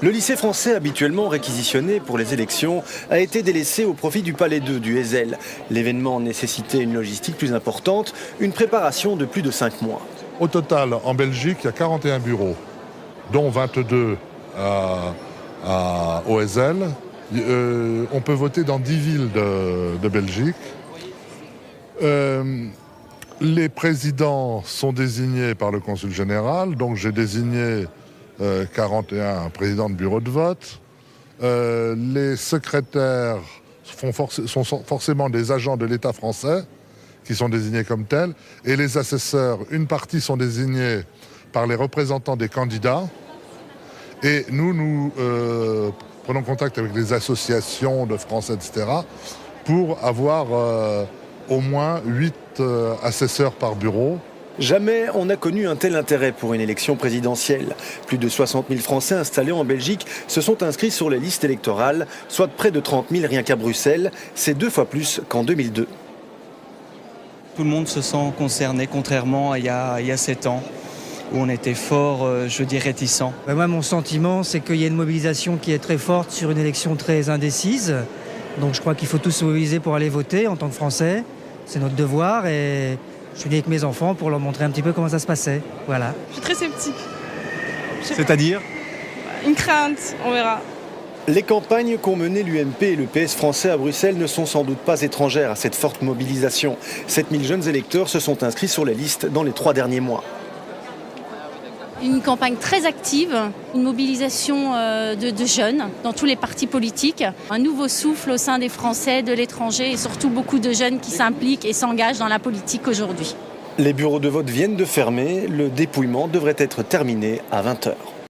Le lycée français, habituellement réquisitionné pour les élections, a été délaissé au profit du Palais 2 du Heysel. L'événement nécessitait une logistique plus importante, une préparation de plus de 5 mois. Au total, en Belgique, il y a 41 bureaux, dont 22 au Heysel. On peut voter dans 10 villes de Belgique. Les présidents sont désignés par le consul général, donc j'ai désigné 41 présidents de bureau de vote. Les secrétaires sont forcément des agents de l'État français qui sont désignés comme tels. Et les assesseurs, une partie sont désignés par les représentants des candidats. Et nous prenons contact avec les associations de Français, etc., pour avoir au moins 8 assesseurs par bureau. Jamais on n'a connu un tel intérêt pour une élection présidentielle. Plus de 60 000 Français installés en Belgique se sont inscrits sur les listes électorales, soit près de 30 000 rien qu'à Bruxelles. C'est 2 fois plus qu'en 2002. Tout le monde se sent concerné, contrairement à il y a 7 ans, où on était fort, je dis, réticent. Moi, mon sentiment, c'est qu'il y a une mobilisation qui est très forte sur une élection très indécise. Donc je crois qu'il faut tous se mobiliser pour aller voter en tant que Français. C'est notre devoir et je suis venu avec mes enfants pour leur montrer un petit peu comment ça se passait. Voilà. Je suis très sceptique. C'est-à-dire ? Une crainte, on verra. Les campagnes qu'ont menées l'UMP et le PS français à Bruxelles ne sont sans doute pas étrangères à cette forte mobilisation. 7000 jeunes électeurs se sont inscrits sur les listes dans les 3 derniers mois. Une campagne très active, une mobilisation de jeunes dans tous les partis politiques, un nouveau souffle au sein des Français, de l'étranger et surtout beaucoup de jeunes qui s'impliquent et s'engagent dans la politique aujourd'hui. Les bureaux de vote viennent de fermer, le dépouillement devrait être terminé à 20h.